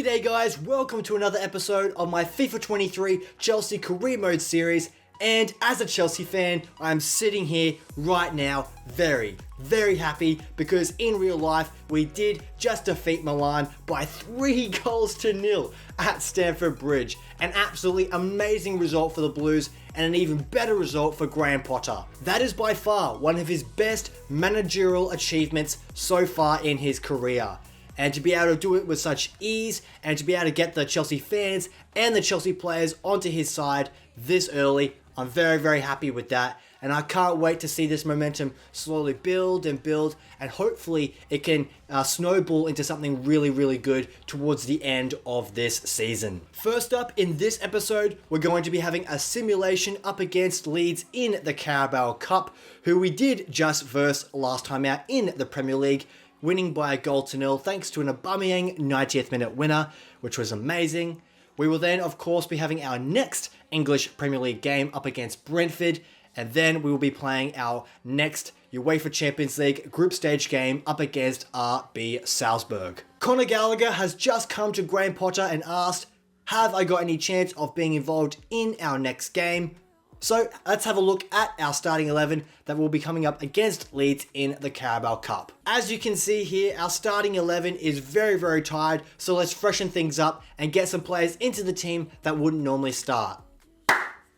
G'day guys, welcome to another episode of my FIFA 23 Chelsea Career Mode series, and as a Chelsea fan, I'm sitting here right now very happy because in real life we did just defeat Milan by 3-0 at Stamford Bridge. An absolutely amazing result for the Blues and an even better result for Graham Potter. That is by far one of his best managerial achievements so far in his career. And to be able to do it with such ease and to be able to get the Chelsea fans and the Chelsea players onto his side this early, I'm very happy with that. And I can't wait to see this momentum slowly build and hopefully it can snowball into something really good towards the end of this season. First up in this episode, we're going to be having a simulation up against Leeds in the Carabao Cup, who we did just verse last time out in the Premier League, winning by 1-0 thanks to an Aubameyang 90th minute winner, which was amazing. We will then, of course, be having our next English Premier League game up against Brentford, and then we will be playing our next UEFA Champions League group stage game up against RB Salzburg. Conor Gallagher has just come to Graham Potter and asked, have I got any chance of being involved in our next game? So let's have a look at our starting 11 that will be coming up against Leeds in the Carabao Cup. As you can see here, our starting 11 is very tired, so let's freshen things up and get some players into the team that wouldn't normally start.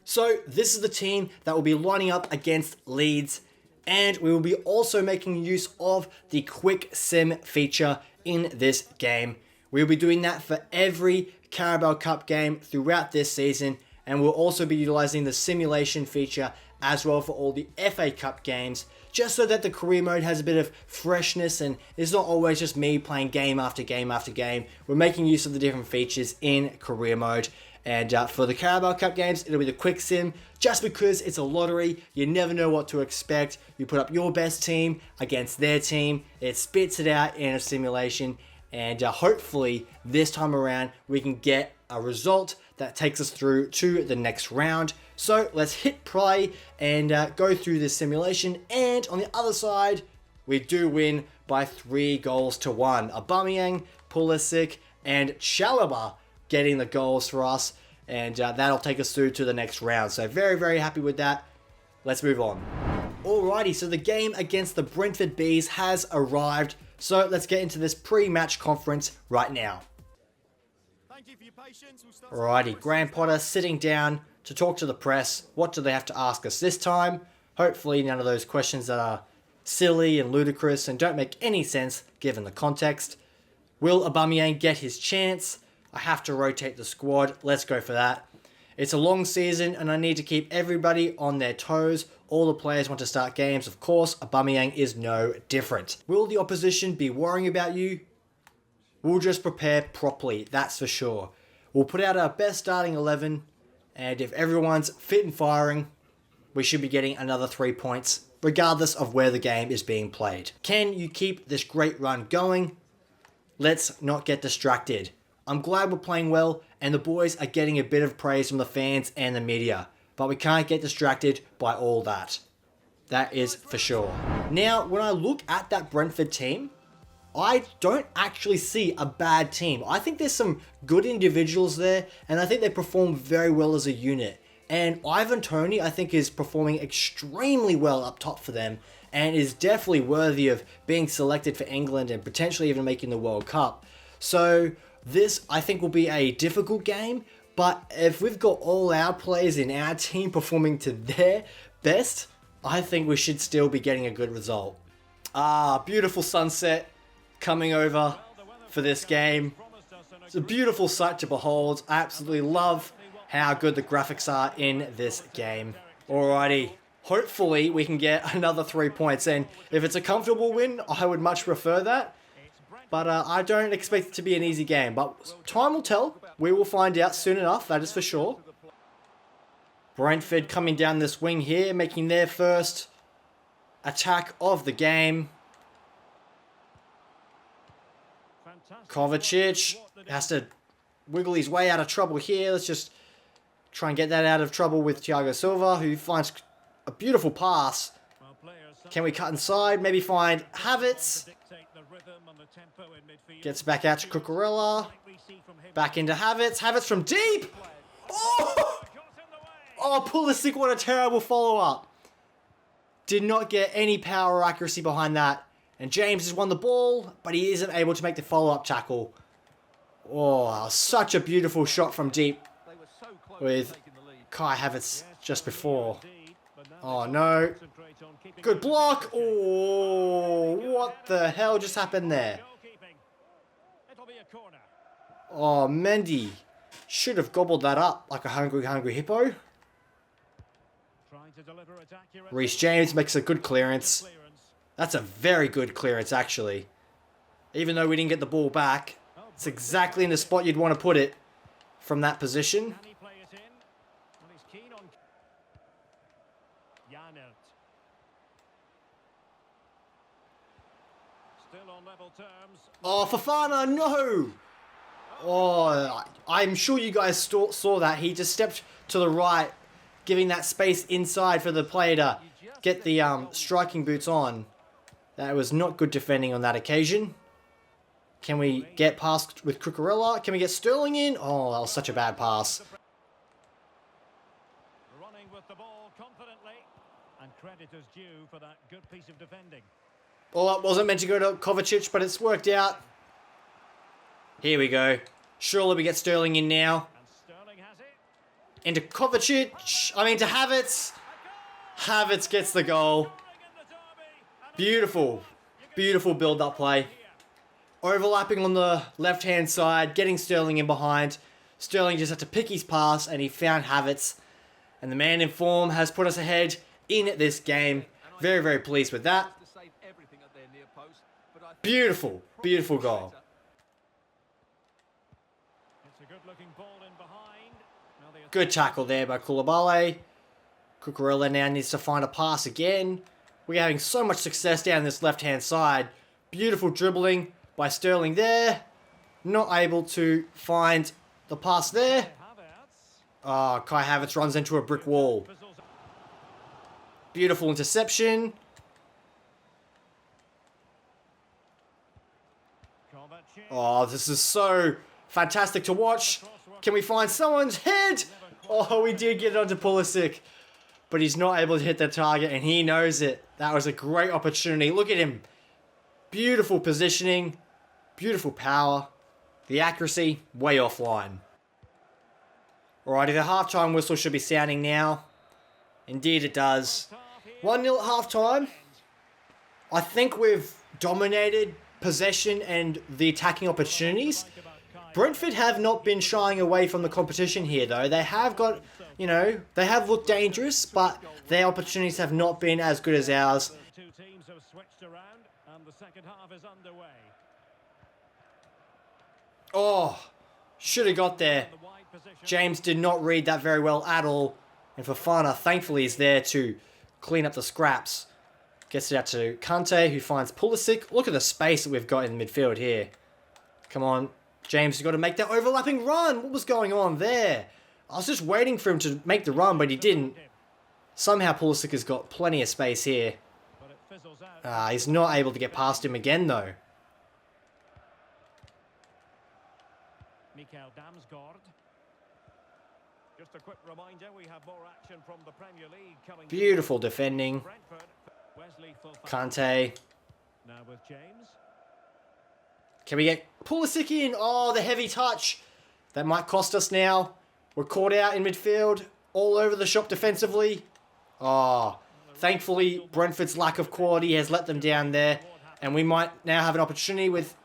So this is the team that will be lining up against Leeds, and we will be also making use of the quick sim feature in this game. We'll be doing that for every Carabao Cup game throughout this season, and we'll also be utilizing the simulation feature as well for all the FA Cup games, just so that the career mode has a bit of freshness and it's not always just me playing game after game after game. We're making use of the different features in career mode. And for the Carabao Cup games, it'll be the quick sim, just because it's a lottery. You never know what to expect. You put up your best team against their team. It spits it out in a simulation. And hopefully this time around, we can get a result that takes us through to the next round. So let's hit play and go through this simulation. And on the other side, we do win by 3-1. Aubameyang, Pulisic, and Chalobah getting the goals for us. And that'll take us through to the next round. So very happy with that. Let's move on. Alrighty, so the game against the Brentford Bees has arrived. So let's get into this pre-match conference right now. Alrighty, Graham Potter sitting down to talk to the press. What do they have to ask us this time? Hopefully none of those questions that are silly and ludicrous and don't make any sense given the context. Will Aubameyang get his chance? I have to rotate the squad. Let's go for that. It's a long season and I need to keep everybody on their toes. All the players want to start games, of course. Aubameyang is no different. Will the opposition be worrying about you? We'll just prepare properly, that's for sure. We'll put out our best starting 11, and if everyone's fit and firing, we should be getting another 3 points, regardless of where the game is being played. Can you keep this great run going? Let's not get distracted. I'm glad we're playing well, and the boys are getting a bit of praise from the fans and the media, but we can't get distracted by all that. That is for sure. Now, when I look at that Brentford team, I don't actually see a bad team. I think there's some good individuals there, and I think they perform very well as a unit. And Ivan Toney, I think, is performing extremely well up top for them, and is definitely worthy of being selected for England and potentially even making the World Cup. So this, I think, will be a difficult game, but if we've got all our players in our team performing to their best, I think we should still be getting a good result. Beautiful sunset coming over for this game. It's a beautiful sight to behold. I absolutely love how good the graphics are in this game. Alrighty, hopefully we can get another 3 points, and if it's a comfortable win, I would much prefer that. But I don't expect it to be an easy game, but time will tell. We will find out soon enough, that is for sure. Brentford coming down this wing here, making their first attack of the game. Kovacic has to wiggle his way out of trouble here. Let's just try and get that out of trouble with Thiago Silva, who finds a beautiful pass. Can we cut inside? Maybe find Havertz. Gets back out to Cucurella. Back into Havertz. Havertz from deep. Oh! Oh, Pulisic, what a terrible follow-up. Did not get any power or accuracy behind that. And James has won the ball, but he isn't able to make the follow-up tackle. Oh, such a beautiful shot from deep with Kai Havertz just before. Oh, no. Good block. Oh, what the hell just happened there? Oh, Mendy should have gobbled that up like a hungry hippo. Reece James makes a good clearance. That's a very good clearance, actually. Even though we didn't get the ball back, it's exactly in the spot you'd want to put it from that position. Oh, Fofana, no! Oh, I'm sure you guys saw that. He just stepped to the right, giving that space inside for the player to get the striking boots on. That was not good defending on that occasion. Can we get past with Cucurella? Can we get Sterling in? Oh, that was such a bad pass. Running with the ball confidently, and credit is due for that good piece of defending. Oh, it wasn't meant to go to Kovacic, but it's worked out. Here we go. Surely we get Sterling in now. And Sterling has it. Into Kovacic. To Havertz. Havertz gets the goal. Beautiful. Beautiful build-up play. Overlapping on the left-hand side. Getting Sterling in behind. Sterling just had to pick his pass and he found Havertz. And the man in form has put us ahead in this game. Very, very pleased with that. Beautiful. Beautiful goal. Good tackle there by Koulibaly. Cucurella now needs to find a pass again. We're having so much success down this left-hand side. Beautiful dribbling by Sterling there. Not able to find the pass there. Oh, Kai Havertz runs into a brick wall. Beautiful interception. Oh, this is so fantastic to watch. Can we find someone's head? Oh, we did get it onto Pulisic. But he's not able to hit the target and he knows it. That was a great opportunity. Look at him. Beautiful positioning. Beautiful power. The accuracy, way offline. Alrighty, the halftime whistle should be sounding now. Indeed it does. 1-0 at halftime. I think we've dominated possession and the attacking opportunities. Brentford have not been shying away from the competition here though. They have got, they have looked dangerous, but their opportunities have not been as good as ours. Two teams have switched around and the second half is underway. Oh, should have got there. James did not read that very well at all. And Fofana thankfully is there to clean up the scraps. Gets it out to Kante, who finds Pulisic. Look at the space that we've got in midfield here. Come on. James has got to make that overlapping run. What was going on there? I was just waiting for him to make the run, but he didn't. Somehow Pulisic has got plenty of space here. He's not able to get past him again, though. Just a quick reminder, we have more action from the Premier League coming. Beautiful defending. Kante. Now with James. Can we get Pulisic in? Oh, the heavy touch. That might cost us now. We're caught out in midfield. All over the shop defensively. Oh, thankfully, Brentford's lack of quality has let them down there. And we might now have an opportunity with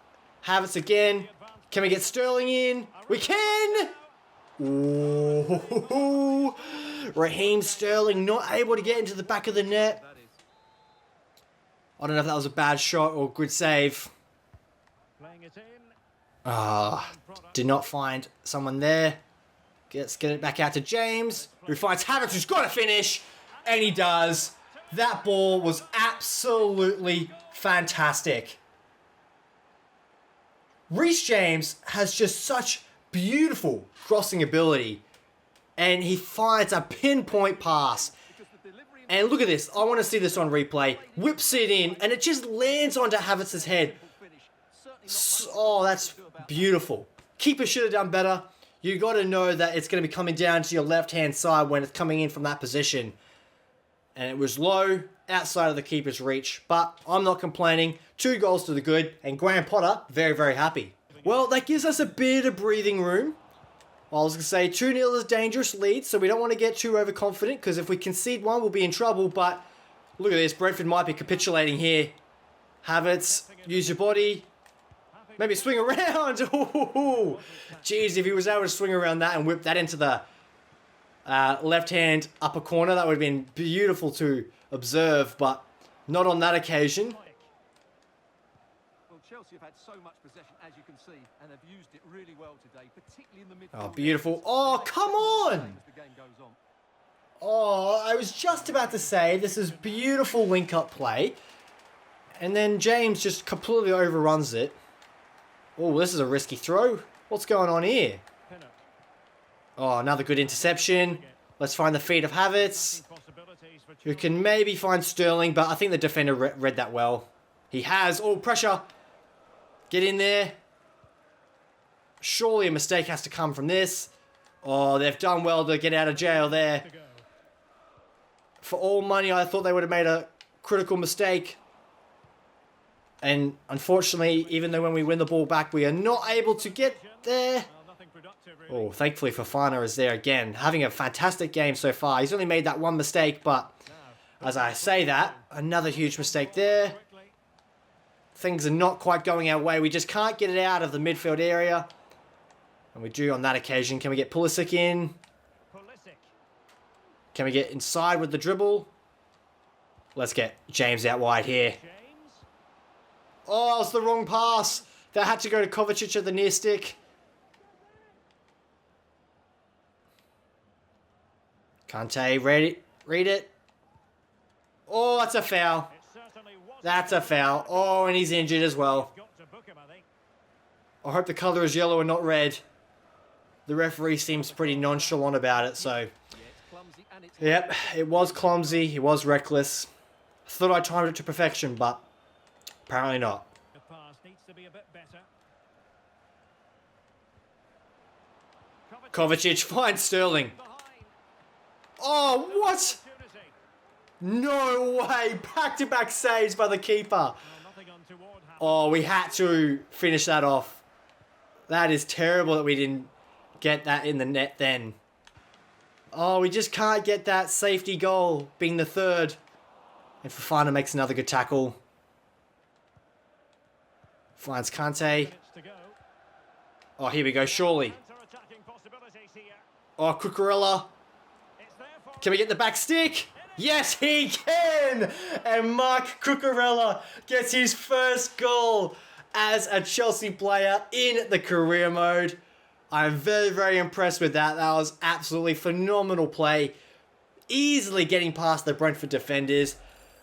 Havertz again. Can we get Sterling in? We can! Ooh. Raheem Sterling not able to get into the back of the net. I don't know if that was a bad shot or good save. Did not find someone there. Let's get it back out to James, who finds Havertz, who's got to finish. And he does. That ball was absolutely fantastic. Reece James has just such beautiful crossing ability. And he finds a pinpoint pass. And look at this. I want to see this on replay. Whips it in. And it just lands onto Havertz's head. Oh, that's beautiful. Keeper should have done better. You got to know that it's going to be coming down to your left-hand side when it's coming in from that position. And it was low, outside of the keeper's reach. But I'm not complaining. 2 goals to the good. And Graham Potter, very, very happy. Well, that gives us a bit of breathing room. I was going to say 2-0 is a dangerous lead, so we don't want to get too overconfident, because if we concede one, we'll be in trouble. But look at this. Brentford might be capitulating here. Havertz, use your body. Maybe swing around. Ooh, jeez, if he was able to swing around that and whip that into the left-hand upper corner, that would have been beautiful to observe, but not on that occasion. Well, Chelsea have had so much possession, as you can see, and they've used it really well today, particularly in the midfield. Oh, beautiful. Oh, come on! Oh, I was just about to say, this is beautiful link-up play. And then James just completely overruns it. Oh, this is a risky throw. What's going on here? Oh, another good interception. Let's find the feet of Havertz, who can maybe find Sterling, but I think the defender read that well. He has. Oh, pressure. Get in there. Surely a mistake has to come from this. Oh, they've done well to get out of jail there. For all money, I thought they would have made a critical mistake. And unfortunately, even though when we win the ball back, we are not able to get there. Oh, thankfully Fofana is there again. Having a fantastic game so far. He's only made that one mistake, but as I say that, another huge mistake there. Things are not quite going our way. We just can't get it out of the midfield area. And we do on that occasion. Can we get Pulisic in? Can we get inside with the dribble? Let's get James out wide here. Oh, it's the wrong pass. That had to go to Kovacic at the near stick. Kante, read it. Oh, that's a foul. That's a foul. Oh, and he's injured as well. I hope the colour is yellow and not red. The referee seems pretty nonchalant about it, so... Yep, it was clumsy. It was reckless. I thought I timed it to perfection, but apparently not. Kovacic finds Sterling. Oh, what? No way. Back-to-back saves by the keeper. Oh, we had to finish that off. That is terrible that we didn't get that in the net then. Oh, we just can't get that safety goal, being the third. And Fofana makes another good tackle. Finds Kante. Oh, here we go, surely. Oh, Cucurella. Can we get the back stick? Yes, he can! And Mark Cucurella gets his first goal as a Chelsea player in the career mode. I'm very, very impressed with that. That was absolutely phenomenal play. Easily getting past the Brentford defenders.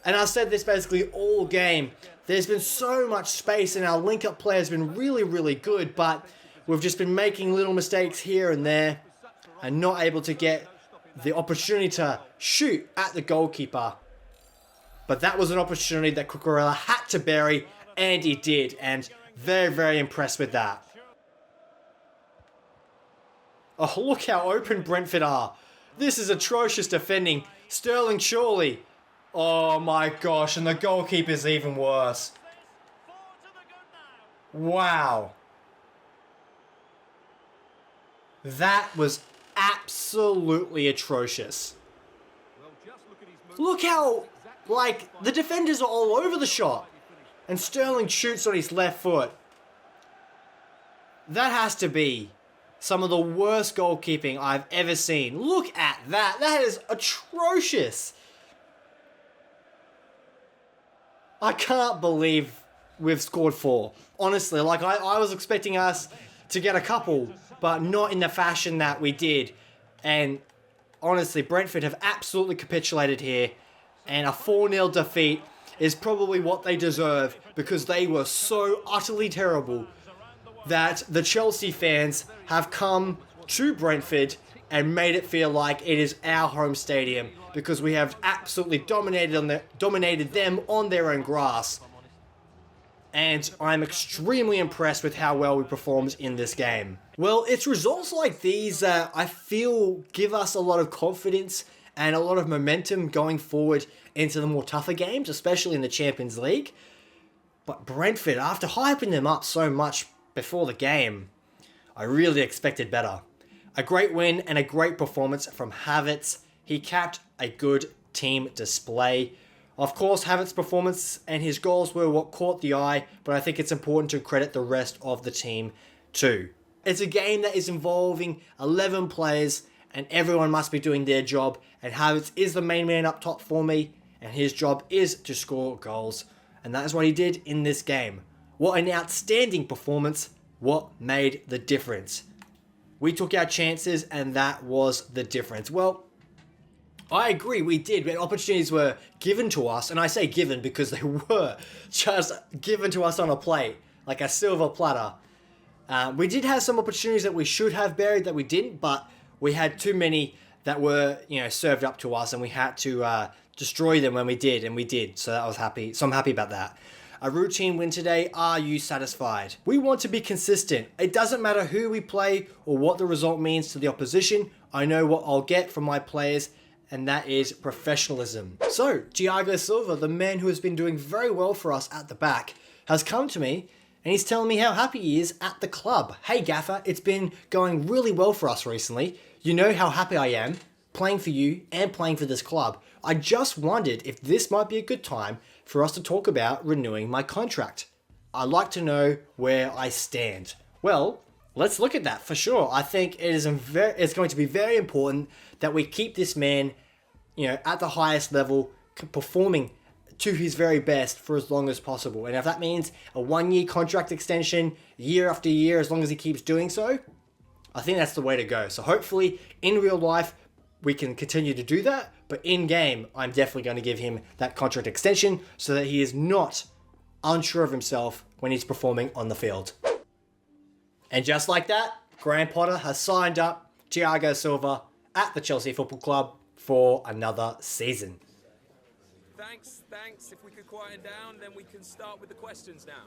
And I've said this basically all game. There's been so much space and our link-up play has been really, really good. But we've just been making little mistakes here and there. And not able to get the opportunity to shoot at the goalkeeper. But that was an opportunity that Cucurella had to bury. And he did. And very, very impressed with that. Oh, look how open Brentford are. This is atrocious defending. Sterling surely. Oh my gosh, and the goalkeeper's even worse. Wow. That was absolutely atrocious. Look how, like, the defenders are all over the shot. And Sterling shoots on his left foot. That has to be some of the worst goalkeeping I've ever seen. Look at that. That is atrocious. I can't believe we've scored 4. Honestly, like I was expecting us to get a couple, but not in the fashion that we did. And honestly, Brentford have absolutely capitulated here. And a 4-0 defeat is probably what they deserve because they were so utterly terrible that the Chelsea fans have come to Brentford and made it feel like it is our home stadium because we have absolutely dominated them on their own grass. and I'm extremely impressed with how well we performed in this game. Well, it's results like these that I feel give us a lot of confidence and a lot of momentum going forward into the more tougher games, especially in the Champions League. But Brentford, after hyping them up so much before the game, I really expected better. A great win and a great performance from Havertz. He capped a good team display. Of course, Havertz's performance and his goals were what caught the eye, but I think it's important to credit the rest of the team too. It's a game that is involving 11 players, and everyone must be doing their job, and Havertz is the main man up top for me, and his job is to score goals. And that is what he did in this game. What an outstanding performance. What made the difference? We took our chances and that was the difference. Well, I agree, we did. When opportunities were given to us, and I say given because they were just given to us on a plate, like a silver platter. We did have some opportunities that we should have buried that we didn't, but we had too many that were, served up to us, and we had to destroy them when we did, and we did. So that was happy. So I'm happy about that. A routine win today. Are you satisfied? We want to be consistent. It doesn't matter who we play or what the result means to the opposition. I know what I'll get from my players, and that is professionalism. So, Thiago Silva, the man who has been doing very well for us at the back, has come to me and he's telling me how happy he is at the club. Hey Gaffer, it's been going really well for us recently. You know how happy I am playing for you and playing for this club. I just wondered if this might be a good time for us to talk about renewing my contract. I'd like to know where I stand. Well, let's look at that for sure. I think it's going to be very important that we keep this man, at the highest level, performing to his very best for as long as possible. And if that means a 1-year contract extension, year after year, as long as he keeps doing so, I think that's the way to go. So hopefully, in real life, we can continue to do that. But in game, I'm definitely going to give him that contract extension so that he is not unsure of himself when he's performing on the field. And just like that, Graham Potter has signed up Thiago Silva at the Chelsea Football Club for another season. Thanks. If we could quieten down, then we can start with the questions now.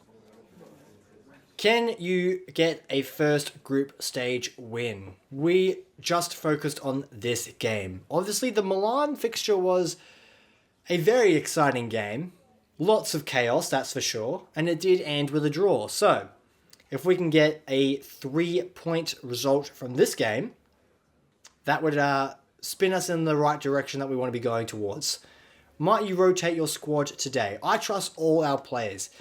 Can you get a first group stage win? We just focused on this game. Obviously, the Milan fixture was a very exciting game. Lots of chaos, that's for sure. And it did end with a draw. So, if we can get a 3-point result from this game, that would spin us in the right direction that we want to be going towards. Might you rotate your squad today? I trust all our players.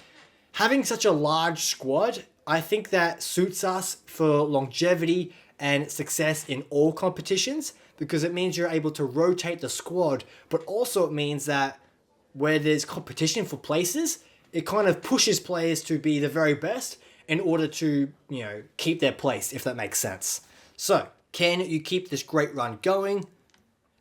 Having such a large squad, I think that suits us for longevity and success in all competitions because it means you're able to rotate the squad, but also it means that where there's competition for places, it kind of pushes players to be the very best in order to, keep their place, if that makes sense. So, can you keep this great run going?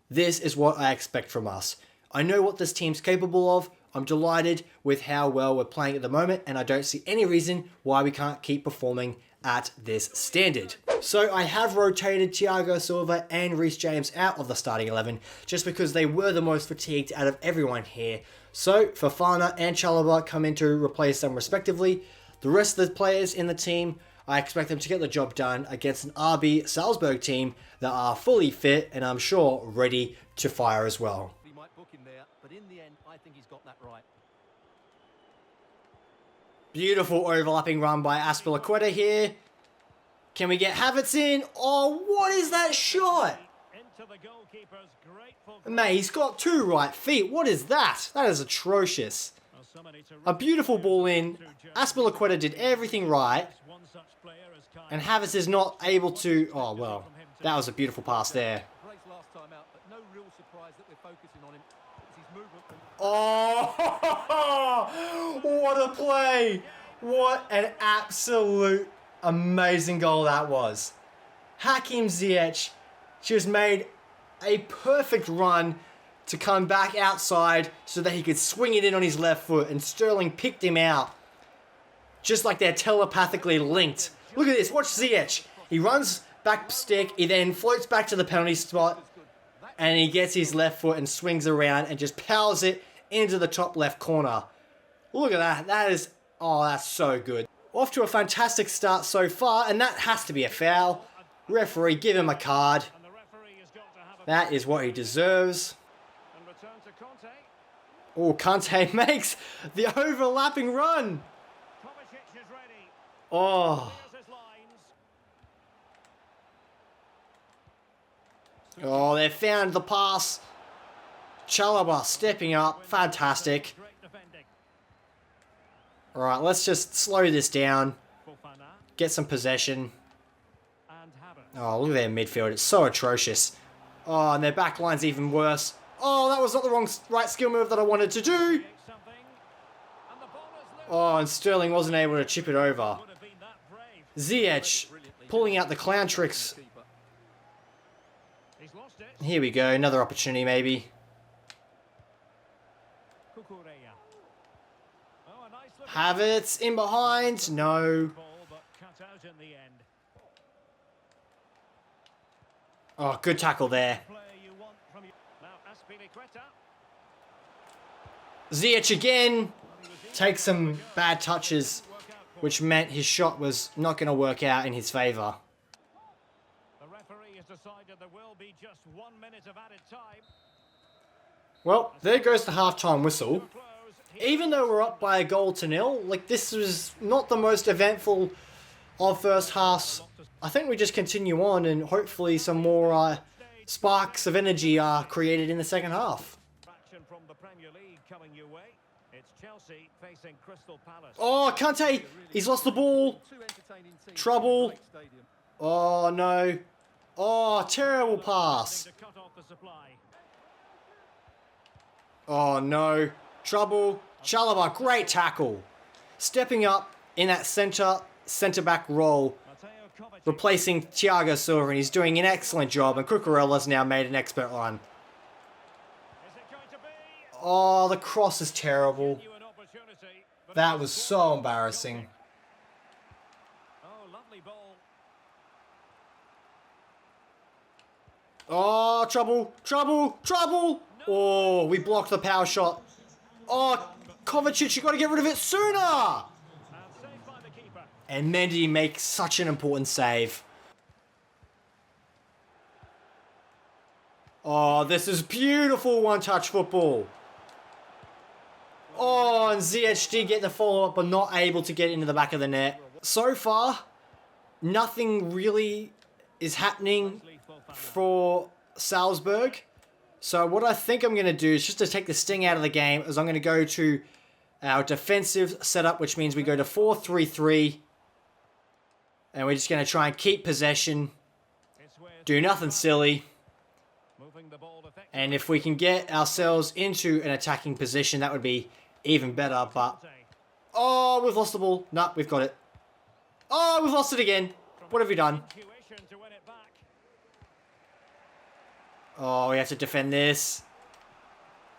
This is what I expect from us. I know what this team's capable of. I'm delighted with how well we're playing at the moment, and I don't see any reason why we can't keep performing at this standard. So I have rotated Thiago Silva and Reece James out of the starting 11 just because they were the most fatigued out of everyone here. So Fofana and Chalobah come in to replace them respectively. The rest of the players in the team, I expect them to get the job done against an RB Salzburg team that are fully fit and I'm sure ready to fire as well. He might book him there, but in the end, I think he's got that right. Beautiful overlapping run by Azpilicueta here. Can we get Havertz in? Oh, what is that shot? Into the goalkeeper's grateful. Mate, he's got 2 right feet. What is that? That is atrocious. A beautiful ball in. Azpilicueta did everything right. And Havertz is not able to... Oh, well, that was a beautiful pass there. Place last time out, but no real surprise that we're focusing on him. It's his movement. Oh, what a play. What an absolute amazing goal that was. Hakim Ziyech just made a perfect run to come back outside so that he could swing it in on his left foot, and Sterling picked him out. Just like they're telepathically linked. Look at this, watch Ziyech. He runs back stick, he then floats back to the penalty spot, and he gets his left foot and swings around and just powers it into the top left corner. Look at that. That is Oh, that's so good. Off to a fantastic start so far, and that has to be a foul. Referee, give him a card. And the referee has got to have a That is what he deserves. and return to Conte. Oh, Kante makes the overlapping run. Kovacic is ready. Oh, Here's his lines. oh, they found the pass. Chalobah stepping up. Fantastic. Great defending. All right, let's just slow this down. Fofana Get some possession. and Havertz. Oh, look at their midfield. It's so atrocious. Oh, and their back line's even worse. Oh, that was not the right skill move that I wanted to do. Something. And the ball is loose. Oh, and Sterling wasn't able to chip it over. Would have been that brave. Ziyech pulling out the clown tricks. Keeper. He's lost it. Here we go. Another opportunity, maybe. Cucurella. Oh, a nice look. Havertz in behind. No. Ball, but cut out in the end. Oh, good tackle there. Player you want from you. Now Aspilicueta. Ziyech again. Takes some bad touches, which meant his shot was not going to work out in his favour. The referee has decided there will be just 1 minute of added time. Well, there goes the halftime whistle. Close. Even though we're up by a goal to nil, like this was not the most eventful of first halves. I think we just continue on and hopefully some more sparks of energy are created in the second half. Action from the Premier League coming your way. It's Chelsea facing Crystal Palace. Oh, Kante! He's lost the ball. Two entertaining teams. Trouble. Great stadium. Oh, no. Oh, terrible pass. To cut off the supply. Oh, no. Trouble. Chalobah, great tackle. Stepping up in that centre-back role, Mateo Kovacic. replacing Thiago Silva, and he's doing an excellent job, and Cucurella's now made an expert run. Is it going to be? Oh, the cross is terrible. Genuine opportunity, but That it's was a so corner. embarrassing. Oh, lovely ball. Oh, trouble, trouble, trouble. Oh, we blocked the power shot. Oh, Kovacic, you got to get rid of it sooner. And saved by the keeper. And Mendy makes such an important save. Oh, this is beautiful one-touch football. Oh, and Ziyech did get the follow-up, but not able to get into the back of the net. So far, nothing really is happening for Salzburg. So what I think I'm going to do is just to take the sting out of the game is I'm going to go to our defensive setup, which means we go to 4-3-3. And we're just going to try and keep possession, It's where do nothing silly. moving the ball effectively. And if we can get ourselves into an attacking position, that would be even better. But, oh, we've lost the ball. No, we've got it. Oh, we've lost it again. What have we done? Intuition to win it back. Oh, we have to defend this.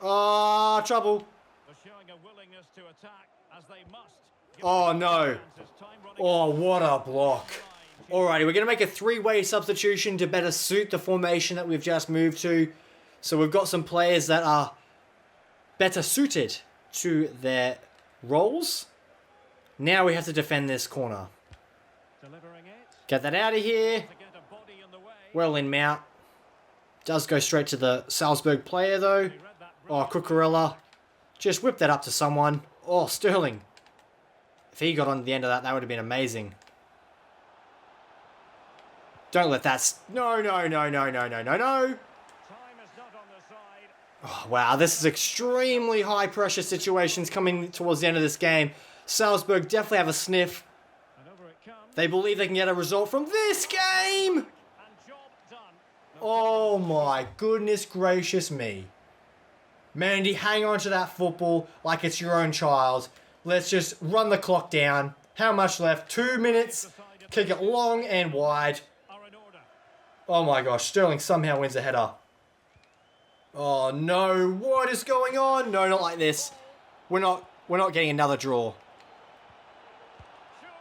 Oh, trouble. They're showing a willingness to attack as they must. Oh, no. Chances, time running Oh, out. what a block. Alrighty, we're going to make a three-way substitution to better suit the formation that we've just moved to. So we've got some players that are better suited to their roles. Now we have to defend this corner. Delivering it. Get that out of here. To get a body in the way. Well in mount. Does go straight to the Salzburg player though. He read that Oh, Cucurella. Just whip that up to someone. Oh, Sterling. If he got on the end of that, that would have been amazing. Don't let that... No, no, no, no, no, no, no, no. time is not on the side. Oh, wow, this is extremely high pressure situations coming towards the end of this game. Salzburg definitely have a sniff. And over it comes. They believe they can get a result from this game. And job done. Oh my goodness gracious me. Mandy, hang on to that football like it's your own child. Let's just run the clock down. How much left? 2 minutes. Kick it long and wide. Are in order. Oh my gosh, Sterling somehow wins a header. Oh no, what is going on? No, not like this. We're not getting another draw. Surely.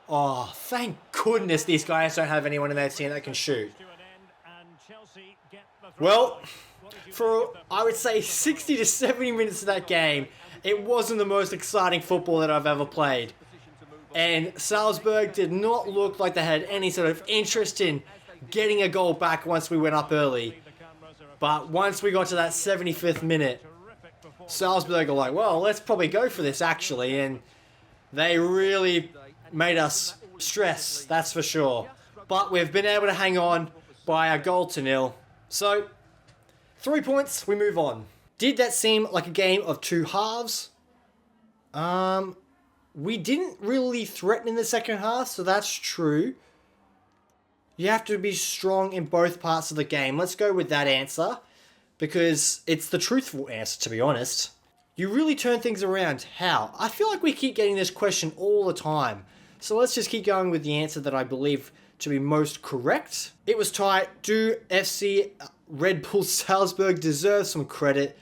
Oh, thank goodness these guys don't have anyone in their team that can shoot. To an end, and Chelsea get the throw. Well, What did you for, make of them? I would say, 60 to 70 minutes of that game, it wasn't the most exciting football that I've ever played. And Salzburg did not look like they had any sort of interest in getting a goal back once we went up early. But once we got to that 75th minute, Salzburg are like, well, let's probably go for this actually. And they really made us stress, that's for sure. But we've been able to hang on by a goal to nil. So, 3 points, we move on. Did that seem like a game of two halves? We didn't really threaten in the second half, so that's true. You have to be strong in both parts of the game. Let's go with that answer, because it's the truthful answer, to be honest. You really turn things around. How? I feel like we keep getting this question all the time. So let's just keep going with the answer that I believe to be most correct. It was tight. Do FC Red Bull Salzburg deserve some credit?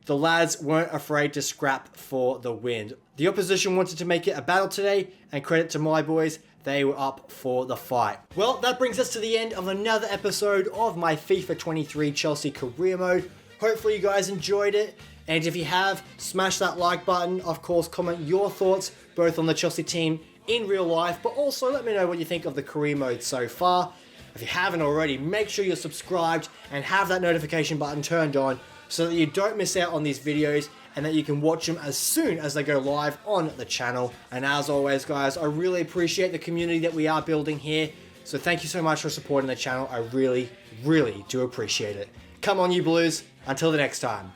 The lads weren't afraid to scrap for the win. The opposition wanted to make it a battle today, and credit to my boys, they were up for the fight. Well, that brings us to the end of another episode of my FIFA 23 Chelsea career mode. Hopefully you guys enjoyed it, and if you have, smash that like button. Of course, comment your thoughts both on the Chelsea team in real life, but also let me know what you think of the career mode so far. If you haven't already, make sure you're subscribed and have that notification button turned on so that you don't miss out on these videos and that you can watch them as soon as they go live on the channel. And as always, guys, I really appreciate the community that we are building here. So thank you so much for supporting the channel. I really, really do appreciate it. Come on, you Blues. Until the next time.